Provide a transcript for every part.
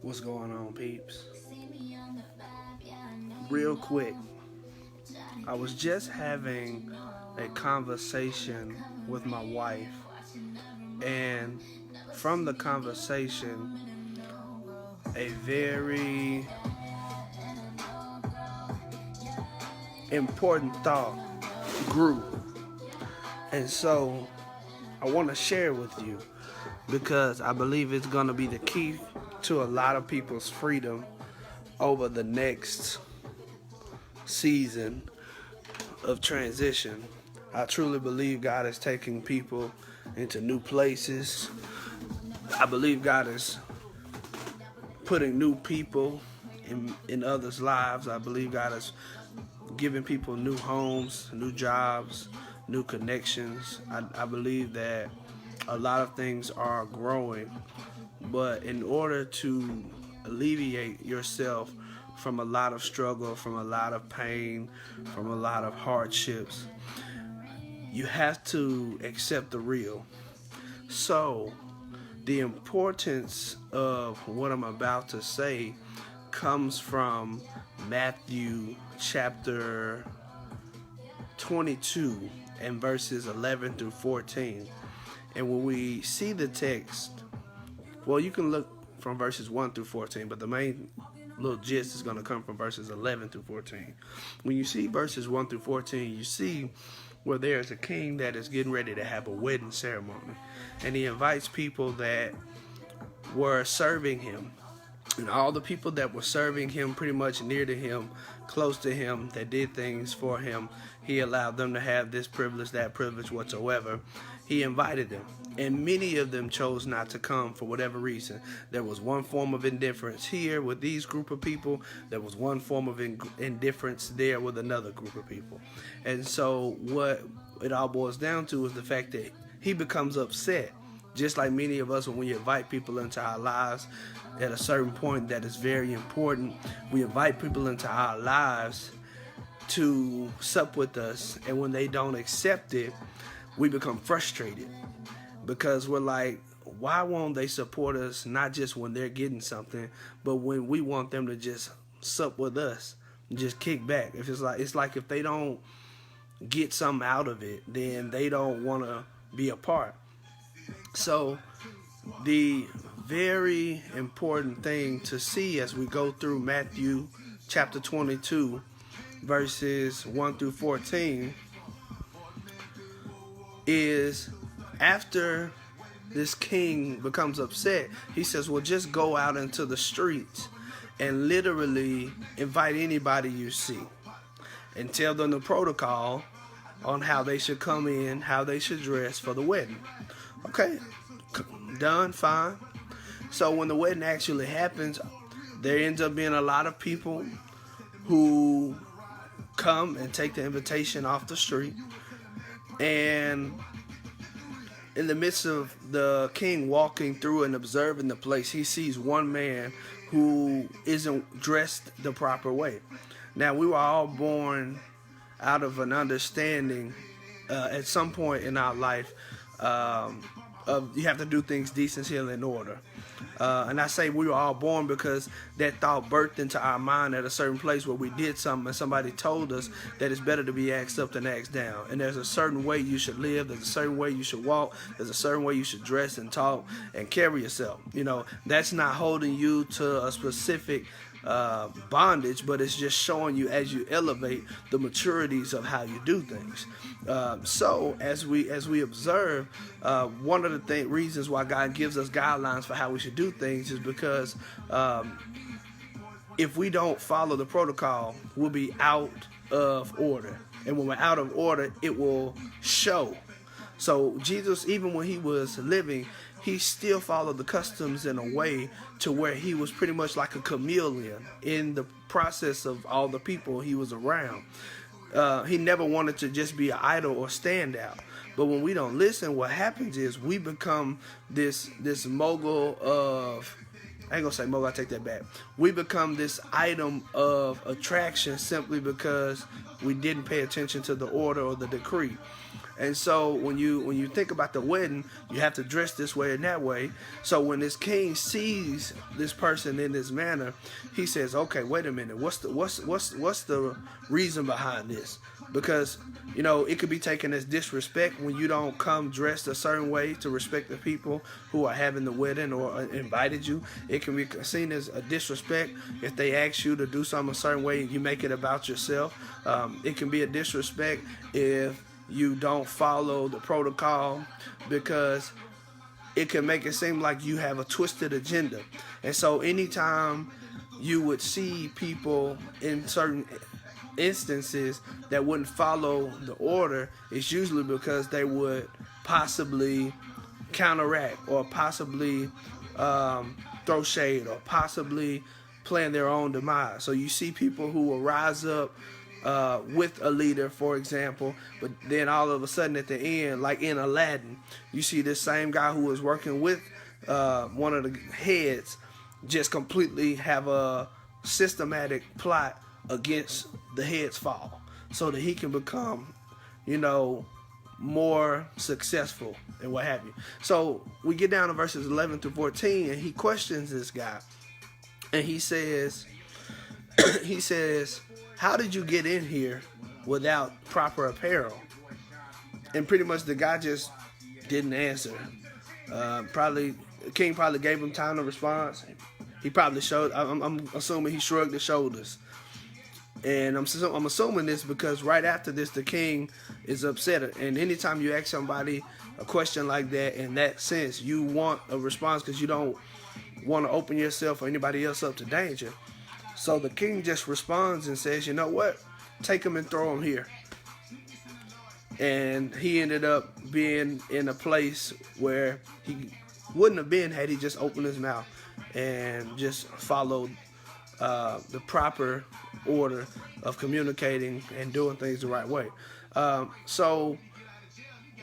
What's going on, peeps? Real quick, I was just having a conversation with my wife, and from the conversation, a very important thought grew. And so I want to share with you because I believe it's going to be the key to a lot of people's freedom over the next season of transition. I truly believe God is taking people into new places. I believe God is putting new people in others' lives. I believe God is giving people new homes, new jobs, new connections. I believe that a lot of things are growing, but in order to alleviate yourself from a lot of struggle, from a lot of pain, from a lot of hardships, you have to accept the real. So, the importance of what I'm about to say comes from Matthew chapter 22 and verses 11 through 14. And when we see the text, well, you can look from verses 1 through 14, but the main little gist is going to come from verses 11 through 14. When you see verses 1 through 14, you see where there's a king that is getting ready to have a wedding ceremony. And he invites people that were serving him. And all the people that were serving him pretty much near to him, close to him, that did things for him, he allowed them to have this privilege, that privilege whatsoever. He invited them. And many of them chose not to come for whatever reason. There was one form of indifference here with these group of people. There was one form of indifference there with another group of people. And so what it all boils down to is the fact that he becomes upset. Just like many of us, when we invite people into our lives at a certain point that is very important, we invite people into our lives to sup with us. And when they don't accept it, we become frustrated because we're like, why won't they support us, not just when they're getting something, but when we want them to just sup with us and just kick back. If it's like if they don't get something out of it, then they don't want to be a part. So the very important thing to see as we go through Matthew chapter 22 verses 1 through 14 is after this king becomes upset, he says, well, just go out into the streets and literally invite anybody you see and tell them the protocol on how they should come in, how they should dress for the wedding. Okay, done, fine. So when the wedding actually happens, there ends up being a lot of people who come and take the invitation off the street. And in the midst of the king walking through and observing the place, he sees one man who isn't dressed the proper way. Now, we were all born out of an understanding at some point in our life of you have to do things decency and in order. And I say we were all born because that thought birthed into our mind at a certain place where we did something and somebody told us that it's better to be asked up than asked down. And there's a certain way you should live. There's a certain way you should walk. There's a certain way you should dress and talk and carry yourself. You know, that's not holding you to a specific bondage, but it's just showing you as you elevate the maturities of how you do things. So as we observe, one of the reasons why God gives us guidelines for how we should do things is because if we don't follow the protocol, we'll be out of order, and when we're out of order, it will show. So Jesus, even when he was living, he still followed the customs in a way to where he was pretty much like a chameleon in the process of all the people he was around. He never wanted to just be an idol or stand out. But when we don't listen, what happens is we become this mogul of I ain't gonna say mogul, I take that back. We become this item of attraction simply because we didn't pay attention to the order or the decree. And so when you think about the wedding, you have to dress this way and that way. So when this king sees this person in this manner, he says, "Okay, wait a minute. What's the reason behind this?" Because it could be taken as disrespect when you don't come dressed a certain way to respect the people who are having the wedding or invited you. It can be seen as a disrespect if they ask you to do something a certain way and you make it about yourself. It can be a disrespect if you don't follow the protocol, because it can make it seem like you have a twisted agenda. And so anytime you would see people in certain instances that wouldn't follow the order, it's usually because they would possibly counteract or possibly throw shade or possibly plan their own demise. So you see people who will rise up with a leader, for example, but then all of a sudden at the end, like in Aladdin, you see this same guy who was working with one of the heads just completely have a systematic plot against the head's fall so that he can become, more successful and what have you. So we get down to verses 11 through 14, and he questions this guy, and he says, "How did you get in here without proper apparel?" And pretty much the guy just didn't answer. The king probably gave him time to respond. He probably showed. I'm assuming he shrugged his shoulders. And I'm assuming this because right after this, the king is upset. And anytime you ask somebody a question like that, in that sense, you want a response because you don't want to open yourself or anybody else up to danger. So the king just responds and says, "You know what? Take him and throw him here." And he ended up being in a place where he wouldn't have been had he just opened his mouth and just followed the proper order of communicating and doing things the right way. So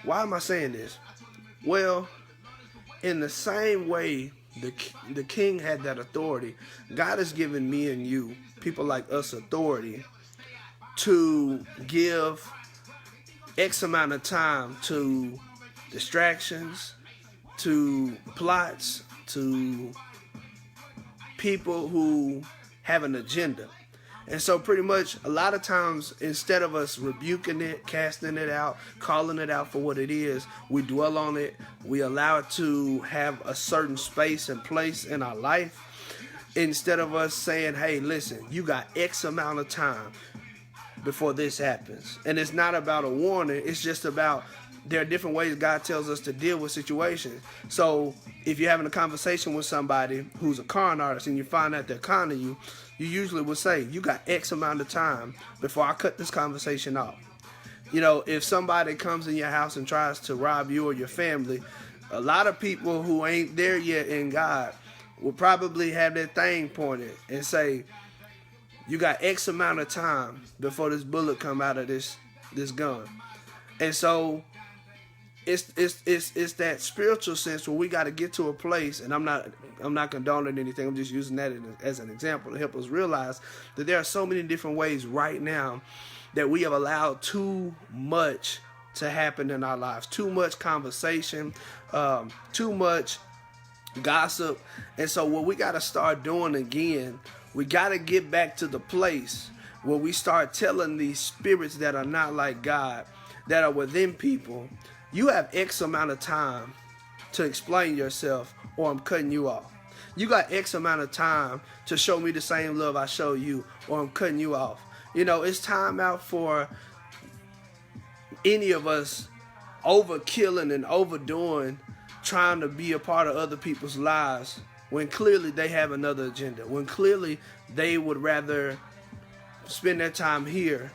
why am I saying this? Well, in the same way the king had that authority, God has given me and you, people like us, authority to give X amount of time to distractions, to plots, to people who have an agenda. And so pretty much a lot of times, instead of us rebuking it, casting it out, calling it out for what it is, we dwell on it. We allow it to have a certain space and place in our life. Instead of us saying, "Hey, listen, you got X amount of time before this happens." And it's not about a warning. It's just about there are different ways God tells us to deal with situations. So if you're having a conversation with somebody who's a con artist and you find out they're conning you, you usually would say, "You got X amount of time before I cut this conversation off." If somebody comes in your house and tries to rob you or your family, a lot of people who ain't there yet in God will probably have their thing pointed and say, "You got X amount of time before this bullet come out of this gun." And so it's that spiritual sense where we got to get to a place, and I'm not condoning anything. I'm just using that as an example to help us realize that there are so many different ways right now that we have allowed too much to happen in our lives, too much conversation, too much gossip. And so what we got to start doing again, we got to get back to the place where we start telling these spirits that are not like God, that are within people, "You have X amount of time to explain yourself or I'm cutting you off. You got X amount of time to show me the same love I show you or I'm cutting you off." It's time out for any of us overkilling and overdoing, trying to be a part of other people's lives when clearly they have another agenda, when clearly they would rather spend their time here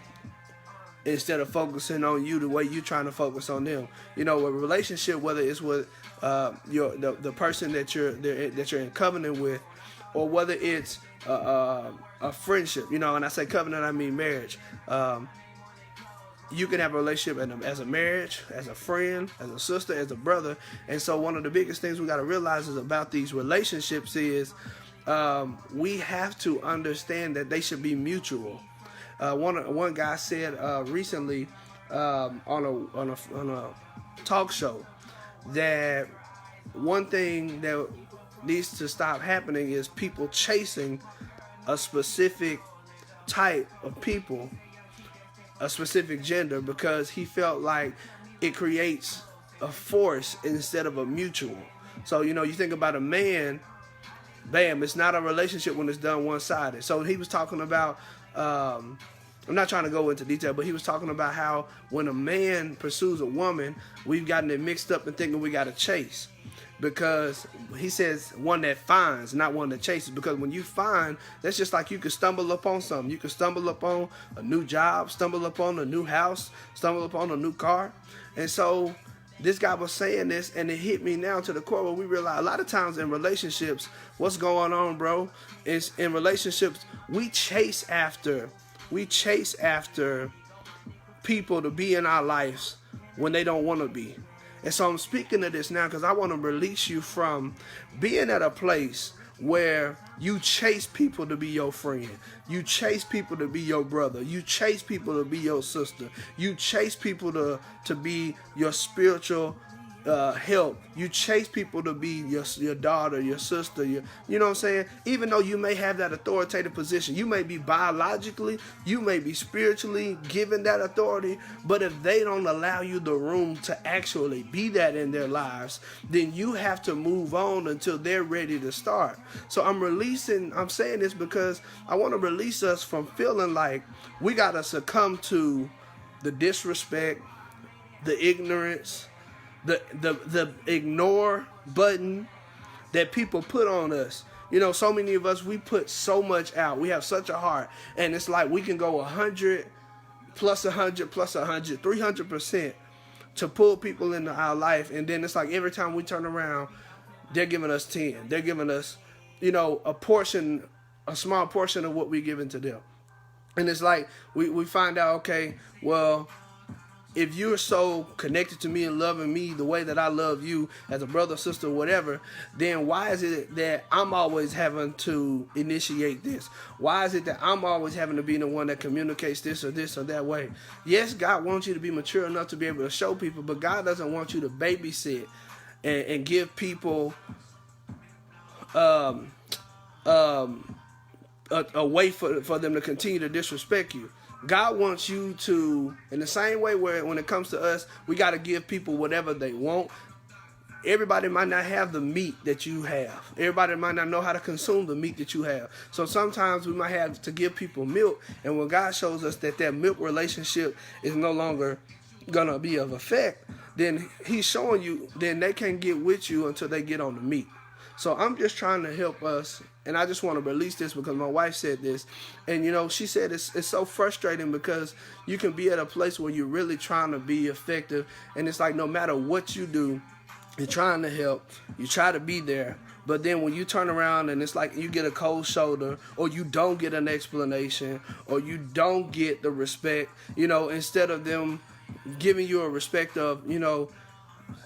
instead of focusing on you the way you're trying to focus on them. A relationship, whether it's with the person that you're in covenant with, or whether it's a friendship. And I say covenant, I mean marriage. You can have a relationship as a marriage, as a friend, as a sister, as a brother. And so one of the biggest things we got to realize is about these relationships is we have to understand that they should be mutual. One guy said recently on a talk show that one thing that needs to stop happening is people chasing a specific type of people, a specific gender, because he felt like it creates a force instead of a mutual. So, you think about a man, bam, it's not a relationship when it's done one-sided. So he was talking about, I'm not trying to go into detail, but he was talking about how when a man pursues a woman, we've gotten it mixed up and thinking we got to chase. Because he says one that finds, not one that chases. Because when you find, that's just like you could stumble upon something. You could stumble upon a new job, stumble upon a new house, stumble upon a new car. And so this guy was saying this, and it hit me now to the core where we realize a lot of times in relationships, what's going on, bro, is in relationships, we chase after people to be in our lives when they don't want to be. And so I'm speaking of this now because I want to release you from being at a place where you chase people to be your friend. You chase people to be your brother. You chase people to be your sister. You chase people to be your spiritual help. You chase people to be your daughter, your sister, you know what I'm saying? Even though you may have that authoritative position, you may be biologically, you may be spiritually given that authority, but if they don't allow you the room to actually be that in their lives, then you have to move on until they're ready to start. So I'm saying this because I want to release us from feeling like we got to succumb to the disrespect, the ignorance, the ignore button that people put on us. So many of us, we put so much out. We have such a heart. And it's like we can go 100 plus 100 plus 100, 300% to pull people into our life. And then it's like every time we turn around, they're giving us 10. They're giving us, a small portion of what we're giving to them. And it's like we find out, okay, well, if you're so connected to me and loving me the way that I love you as a brother, sister, whatever, then why is it that I'm always having to initiate this? Why is it that I'm always having to be the one that communicates this or that way? Yes, God wants you to be mature enough to be able to show people, but God doesn't want you to babysit and give people a way for them to continue to disrespect you. God wants you to, in the same way where when it comes to us, we got to give people whatever they want. Everybody might not have the meat that you have. Everybody might not know how to consume the meat that you have. So sometimes we might have to give people milk. And when God shows us that milk relationship is no longer going to be of effect, then he's showing you, then they can't get with you until they get on the meat. So I'm just trying to help us, and I just want to release this because my wife said this, and she said it's so frustrating because you can be at a place where you're really trying to be effective, and it's like no matter what you do, you're trying to help, you try to be there, but then when you turn around and it's like you get a cold shoulder, or you don't get an explanation, or you don't get the respect, instead of them giving you a respect of,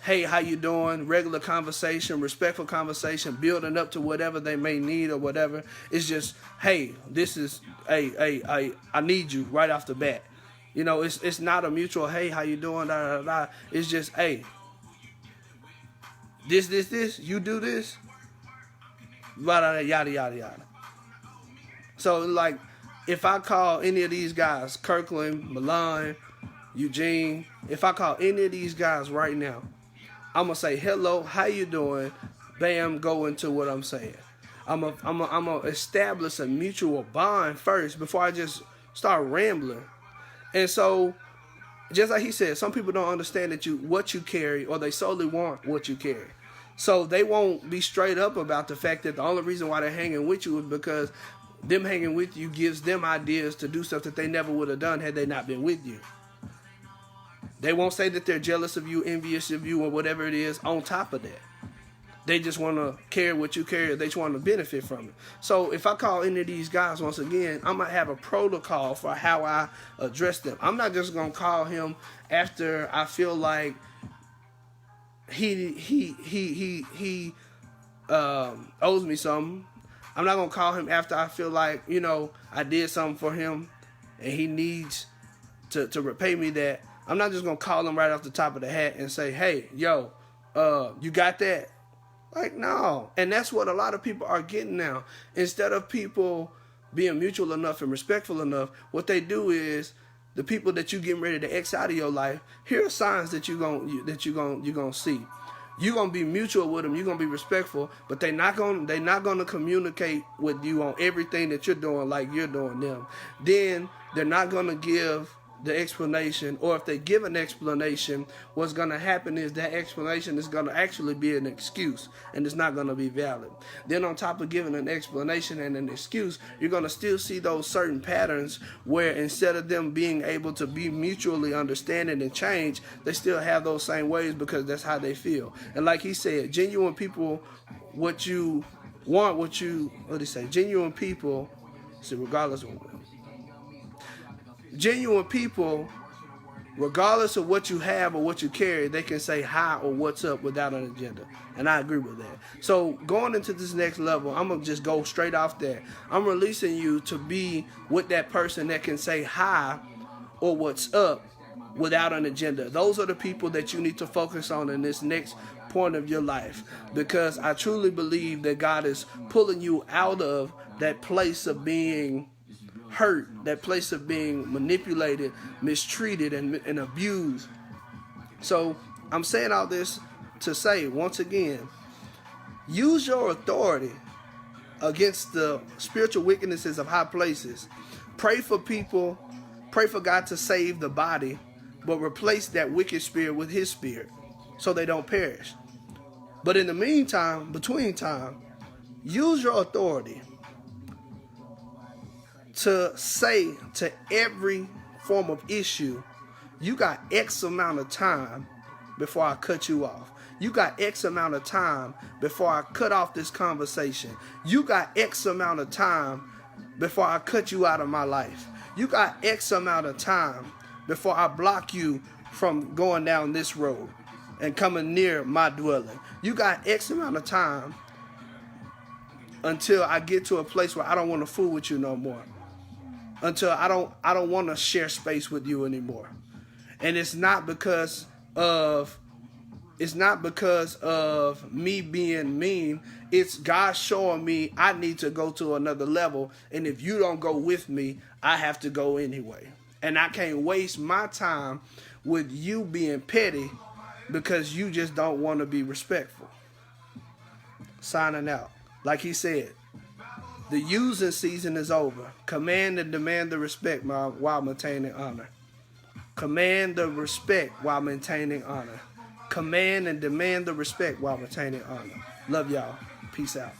hey, how you doing? Regular conversation, respectful conversation, building up to whatever they may need or whatever. It's just, hey, this is, I need you right off the bat. It's not a mutual, hey, how you doing? Da, da, da. It's just, hey, this, you do this, yada, yada, yada, yada. So, like, if I call any of these guys, Kirkland, Milan, Eugene, if I call any of these guys right now, I'm going to say, hello, how you doing? Bam, go into what I'm saying. I'm going to establish a mutual bond first before I just start rambling. And so, just like he said, some people don't understand that what you carry, or they solely want what you carry. So they won't be straight up about the fact that the only reason why they're hanging with you is because them hanging with you gives them ideas to do stuff that they never would have done had they not been with you. They won't say that they're jealous of you, envious of you, or whatever it is on top of that. They just want to carry what you carry. They just want to benefit from it. So if I call any of these guys, once again, I'm going to have a protocol for how I address them. I'm not just going to call him after I feel like he owes me something. I'm not going to call him after I feel like, you know, I did something for him and he needs to repay me that. I'm not just going to call him right off the top of the hat and say, hey, yo, you got that? Like, no. And that's what a lot of people are getting now. Instead of people being mutual enough and respectful enough, what they do is the people that you getting ready to X out of your life, here are signs that you're gonna see. You're gonna be mutual with them, you're gonna be respectful, but they're not gonna communicate with you on everything that you're doing like you're doing them. Then they're not gonna give the explanation, or if they give an explanation, what's going to happen is that explanation is going to actually be an excuse, and it's not going to be valid. Then on top of giving an explanation and an excuse, you're going to still see those certain patterns where instead of them being able to be mutually understanding and change, they still have those same ways because that's how they feel. And like he said, genuine people, what do he say? Genuine people, regardless of what you have or what you carry, they can say hi or what's up without an agenda. And I agree with that. So going into this next level, I'm going to just go straight off that. I'm releasing you to be with that person that can say hi or what's up without an agenda. Those are the people that you need to focus on in this next point of your life, because I truly believe that God is pulling you out of that place of being hurt, that place of being manipulated, mistreated, and abused. So I'm saying all this to say, once again, use your authority against the spiritual wickednesses of high places. Pray for people, pray for God to save the body, but replace that wicked spirit with his spirit so they don't perish. But in the meantime, between time, use your authority to say to every form of issue, you got X amount of time before I cut you off. You got X amount of time before I cut off this conversation. You got X amount of time before I cut you out of my life. You got X amount of time before I block you from going down this road and coming near my dwelling. You got X amount of time until I get to a place where I don't want to fool with you no more. Until I don't want to share space with you anymore. And it's not because of me being mean. It's God showing me I need to go to another level, and if you don't go with me, I have to go anyway. And I can't waste my time with you being petty because you just don't want to be respectful. Signing out. Like he said, the using season is over. Command and demand the respect while maintaining honor. Command the respect while maintaining honor. Command and demand the respect while maintaining honor. Love y'all. Peace out.